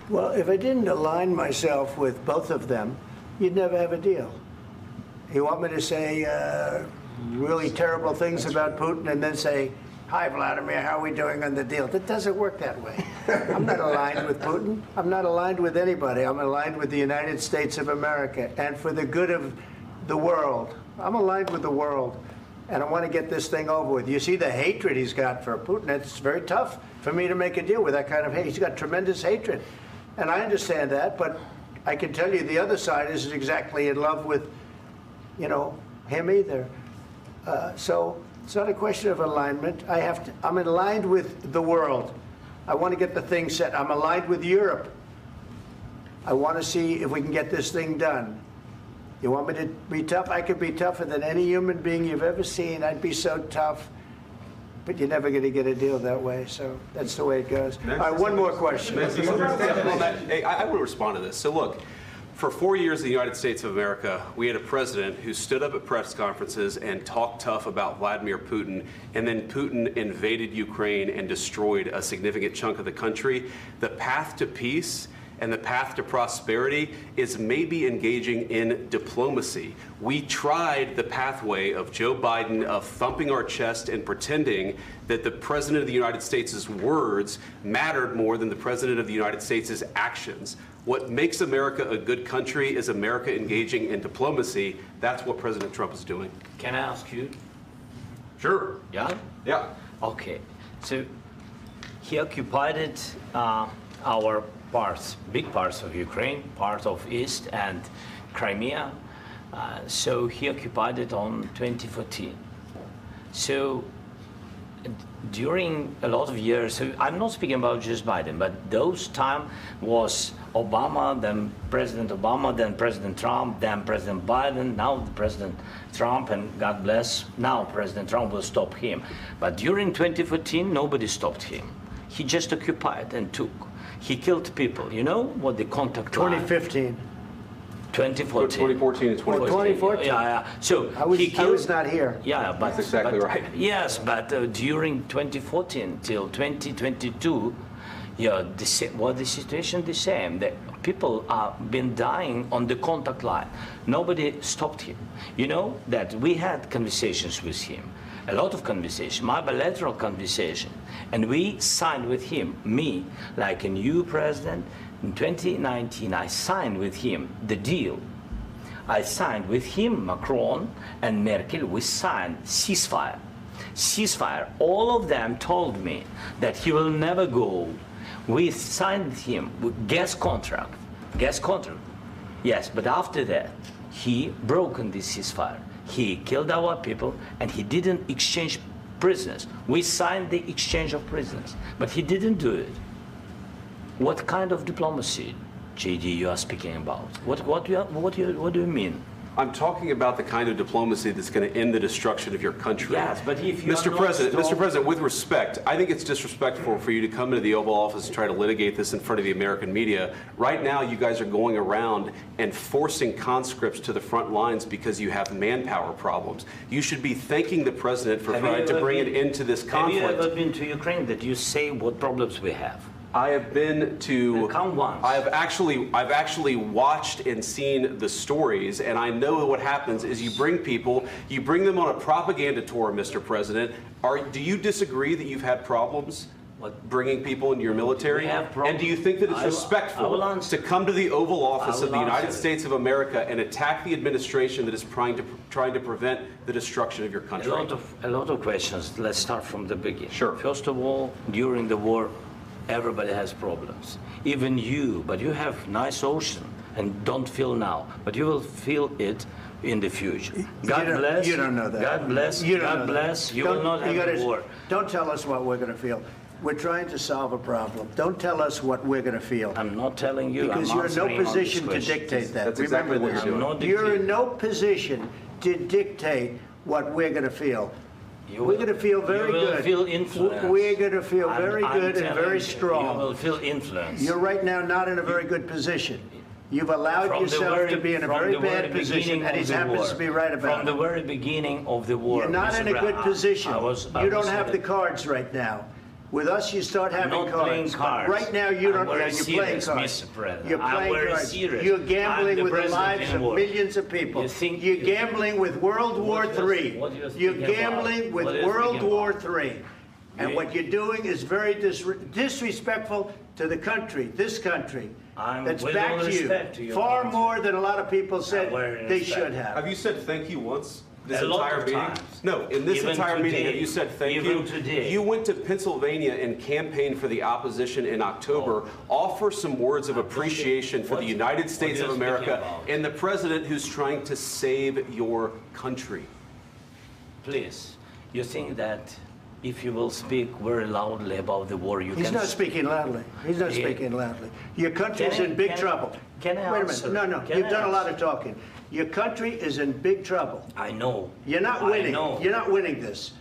Well, if I didn't align myself with both of them, you'd never have a deal. You want me to say really terrible things about Putin and then say, "Hi, Vladimir, how are we doing on the deal?" That doesn't work that way. I'm not aligned with Putin. I'm not aligned with anybody. I'm aligned with the United States of America and for the good of the world. I'm aligned with the world, and I want to get this thing over with. You see the hatred he's got for Putin. It's very tough for me to make a deal with that kind of hate. He's got tremendous hatred, and I understand that, but I can tell you the other side isn't exactly in love with, you know, him either. So it's not a question of alignment. I'm aligned with the world. I want to get the thing set. I'm aligned with Europe. I want to see if we can get this thing done. You want me to be tough? I could be tougher than any human being you've ever seen. I'd be so tough. But you're never going to get a deal that way, so that's the way it goes. All right, one more question. Hey, I want to respond to this. So look, for 4 years in the United States of America, we had a president who stood up at press conferences and talked tough about Vladimir Putin, and then Putin invaded Ukraine and destroyed a significant chunk of the country. The path to peace and the path to prosperity is maybe engaging in diplomacy. We tried the pathway of Joe Biden, of thumping our chest and pretending that the President of the United States' words mattered more than the President of the United States' actions. What makes America a good country is America engaging in diplomacy. That's what President Trump is doing. Can I ask you? Sure. Yeah? Yeah. Okay. So he occupied our parts, big parts of Ukraine, part of East and Crimea. So he occupied it on 2014. So during a lot of years, so I'm not speaking about just Biden, but those time was Obama, then President Obama, then President Trump, then President Biden, now President Trump, and God bless, now President Trump will stop him. But during 2014, nobody stopped him. He just occupied and took. He killed people. You know what the contact line? 2015. 2014. 2014 and 2014. 2014. Yeah. So I was not here. Yeah, but that's exactly right. Yes, but during 2014 till 2022, yeah, the situation the same. The people have been dying on the contact line. Nobody stopped him. You know that we had conversations with him, a lot of conversation, my bilateral conversation, and we signed with him, me, like a new president. In 2019, I signed with him the deal. I signed with him, Macron and Merkel, we signed ceasefire. Ceasefire. All of them told me that he will never go. We signed with him with gas contract. Gas contract. Yes, but after that, he broken this ceasefire. He killed our people and he didn't exchange prisoners. We signed the exchange of prisoners, but he didn't do it. What kind of diplomacy, JD, you are speaking about? What do you mean? I'm talking about the kind of diplomacy that's going to end the destruction of your country. Yes, but if you Mr. President, with respect, I think it's disrespectful for you to come into the Oval Office and try to litigate this in front of the American media. Right now, you guys are going around and forcing conscripts to the front lines because you have manpower problems. You should be thanking the President for trying to bring an end to this conflict. Have you ever been to Ukraine that you say what problems we have? I have been to. Count once. I've actually watched and seen the stories, and I know what happens is you bring them on a propaganda tour, Mr. President. Do you disagree that you've had problems bringing people into your military? And do you think that it's respectful to come to the Oval Office of the United States of America and attack the administration that is trying to prevent the destruction of your country? A lot of questions. Let's start from the beginning. Sure. First of all, during the war, everybody has problems, even you, but you have nice ocean and don't feel now, but you will feel it in the future. God bless. You don't know that. God bless. God bless. You will not have a war. Don't tell us what we're going to feel. We're trying to solve a problem. Don't tell us what we're going to feel. I'm not telling you. Because you're in no position to dictate that. That's exactly what you're doing. You're in no position to dictate what we're going to feel. We're going to feel very good. You will feel influence. We're going to feel very good and very strong. You will feel influence. You're right now not in a very good position. You've allowed yourself to be in a very bad position, and he happens to be right about it. From the very beginning of the war. You're not in a good position. You don't have the cards right now. With us, you start having not playing cards. Right now, you don't. I'm very You're playing serious, cards. Mr. President. You're I'm playing very cards. serious. You're I'm gambling the with the president lives in of war. millions of people. You think- You're gambling with World War What III. what you're You're speaking gambling about? with What you're World speaking War about? III. And You- what you're doing is very disrespectful to the country, this country. That's with all back to respect to you. your Far country. more than a lot of people said very they respect. should have. Have you said thank you once? This A lot entire of meeting? times. No, in this Even entire meeting, today. have you said thank Even you? today. You went to Pennsylvania and campaigned for the opposition in October. Offer some words of appreciation for What- the United what States are of you speaking America about? and the president who's trying to save your country. Please, you think that if you will speak very loudly about the war, you He's can... not speaking loudly. He's not Yeah. speaking loudly. Your country's Can I- in big can I- trouble. can I Wait a answer? minute. No, Can you've I done a lot answer? of talking. Your country is in big trouble. I know. You're not I winning. know. You're not winning this.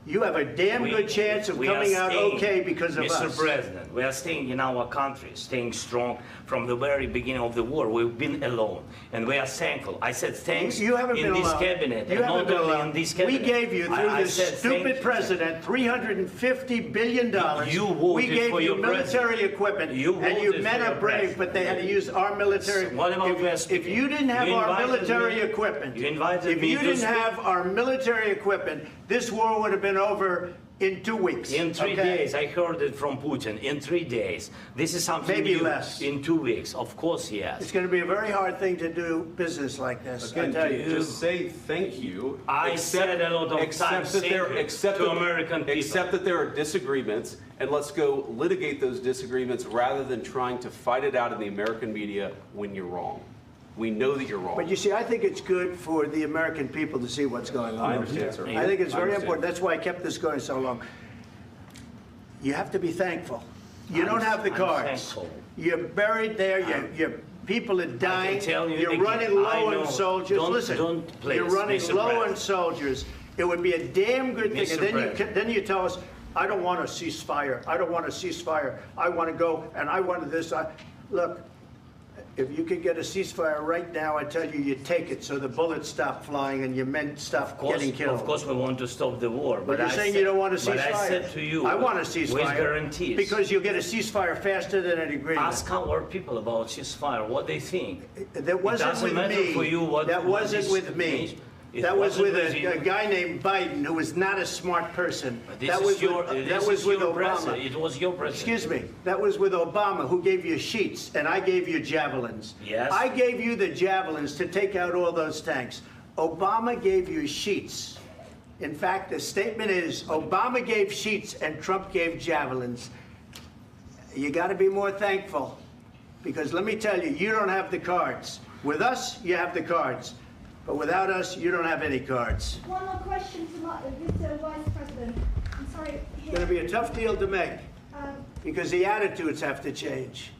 You have a damn good chance of we are coming out staying, okay because of Mr. us. President, we are staying in our country, staying strong from the very beginning of the war. We've been alone, and we are thankful. I said thanks You haven't in been this alone. cabinet, You and haven't not been only alone. in this cabinet. We gave you, through I this said thank stupid you. president, $350 billion. You voted we gave for you your military president. equipment, You and you voted men for are your brave, president. but they had to use our military. What about you are If speaking? you didn't have You our invited military me- equipment, you invited if me you to didn't speak. have our military equipment, this war would have been over in 2 weeks. In 3 okay? days, I heard it from Putin. In 3 days, this is something Maybe new. less. In 2 weeks, of course, It's yes. going to be a very hard thing to do business like this. I Again, tell you. just say thank you. I said a lot of times that there- thank you accept to that- American people. Accept that there are disagreements, and let's go litigate those disagreements rather than trying to fight it out in the American media when you're wrong. We know that you're wrong. But you see, I think it's good for the American people to see what's going on. I understand, sir. I think it's I very understand. important. That's why I kept this going so long. You have to be thankful. You don't have the I'm cards. thankful. You're buried there. Your people are dying. tell you You're again, running low I on know. soldiers. Don't- Listen, don't, please, you're running Mr. low on President. soldiers. It would be a damn good thing. Mr. And then President. then you tell us, I don't want a ceasefire. I don't want a ceasefire. I want to go and I wanted this. Look, if you could get a ceasefire right now, I tell you, you take it so the bullets stop flying and your men stop getting killed. Of course, we want to stop the war. But you're I saying said- you don't want a ceasefire. But I said to you, I want a with ceasefire. guarantees. Because you'll get a ceasefire faster than an agreement. Ask our people about ceasefire, what they think. That wasn't doesn't with matter me. for you what- That what wasn't this with me. means. It That was wasn't with with you. a guy named Biden who was not a smart person. This That is was your, with, this that is was with your Obama. president. It was your president. Excuse me. That was with Obama, who gave you sheets, and I gave you javelins. Yes. I gave you the javelins to take out all those tanks. Obama gave you sheets. In fact, the statement is Obama gave sheets and Trump gave javelins. You got to be more thankful, because let me tell you, you don't have the cards. With us, you have the cards. But without us, you don't have any cards. One more question to Mr. Vice President. I'm sorry. It's going to be a tough deal to make, Um, because the attitudes have to change.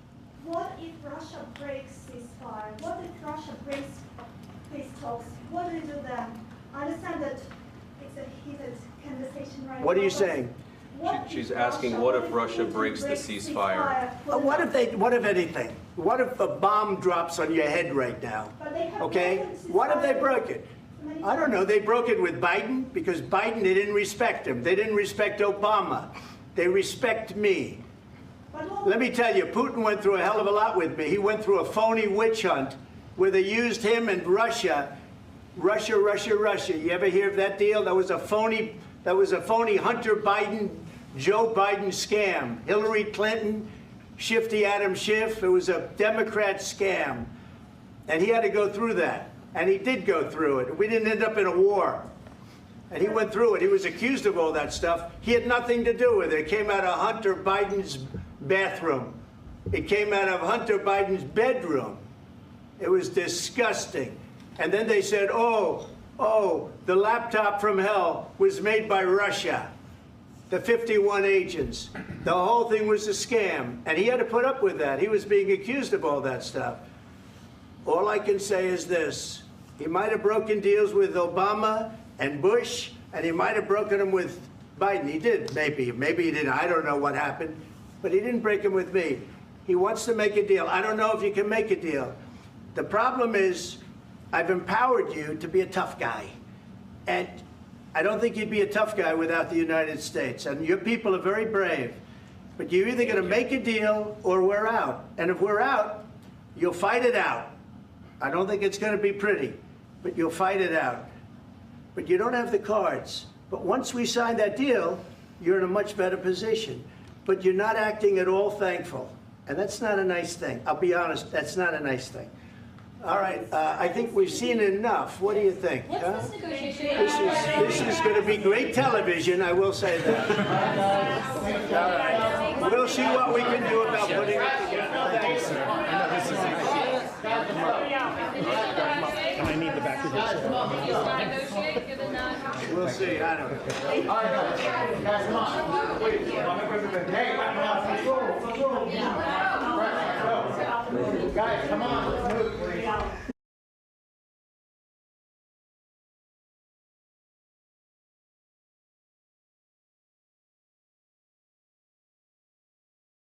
what if Russia breaks ceasefire? What if Russia breaks peace talks? What do you do then? I understand that it's a heated conversation right now. What are you but saying? what She's if asking, Russia- what if Russia Putin breaks the ceasefire? What if anything? What if a bomb drops on your head right now? But they have Okay? broken What if they ceasefire broke it? many I don't know. times. They broke it with Biden because Biden, they didn't respect him. They didn't respect Obama. They respect me. But what- Let me tell you, Putin went through a hell of a lot with me. He went through a phony witch hunt where they used him and Russia. Russia. You ever hear of that deal? That was a phony Hunter Biden, Joe Biden scam. Hillary Clinton, Shifty Adam Schiff. It was a Democrat scam. And he had to go through that. And he did go through it. We didn't end up in a war. And he went through it. He was accused of all that stuff. He had nothing to do with it. It came out of Hunter Biden's bathroom. It came out of Hunter Biden's bedroom. It was disgusting. And then they said, oh, the laptop from hell was made by Russia. The 51 agents. The whole thing was a scam. And he had to put up with that. He was being accused of all that stuff. All I can say is this. He might have broken deals with Obama and Bush, and he might have broken them with Biden. He did, maybe. Maybe he didn't. I don't know what happened. But he didn't break them with me. He wants to make a deal. I don't know if you can make a deal. The problem is, I've empowered you to be a tough guy. And I don't think you'd be a tough guy without the United States. And your people are very brave. But you're either going to make a deal or we're out. And if we're out, you'll fight it out. I don't think it's going to be pretty, but you'll fight it out. But you don't have the cards. But once we sign that deal, you're in a much better position. But you're not acting at all thankful. And that's not a nice thing. I'll be honest, that's not a nice thing. All right, I think we've seen enough. What do you think? Huh? What's this negotiation? This is going to be great television, I will say that. All right. We'll see what we can do about putting it together. Thanks. And I need the back of this. We'll see, I don't know. Guys, come on.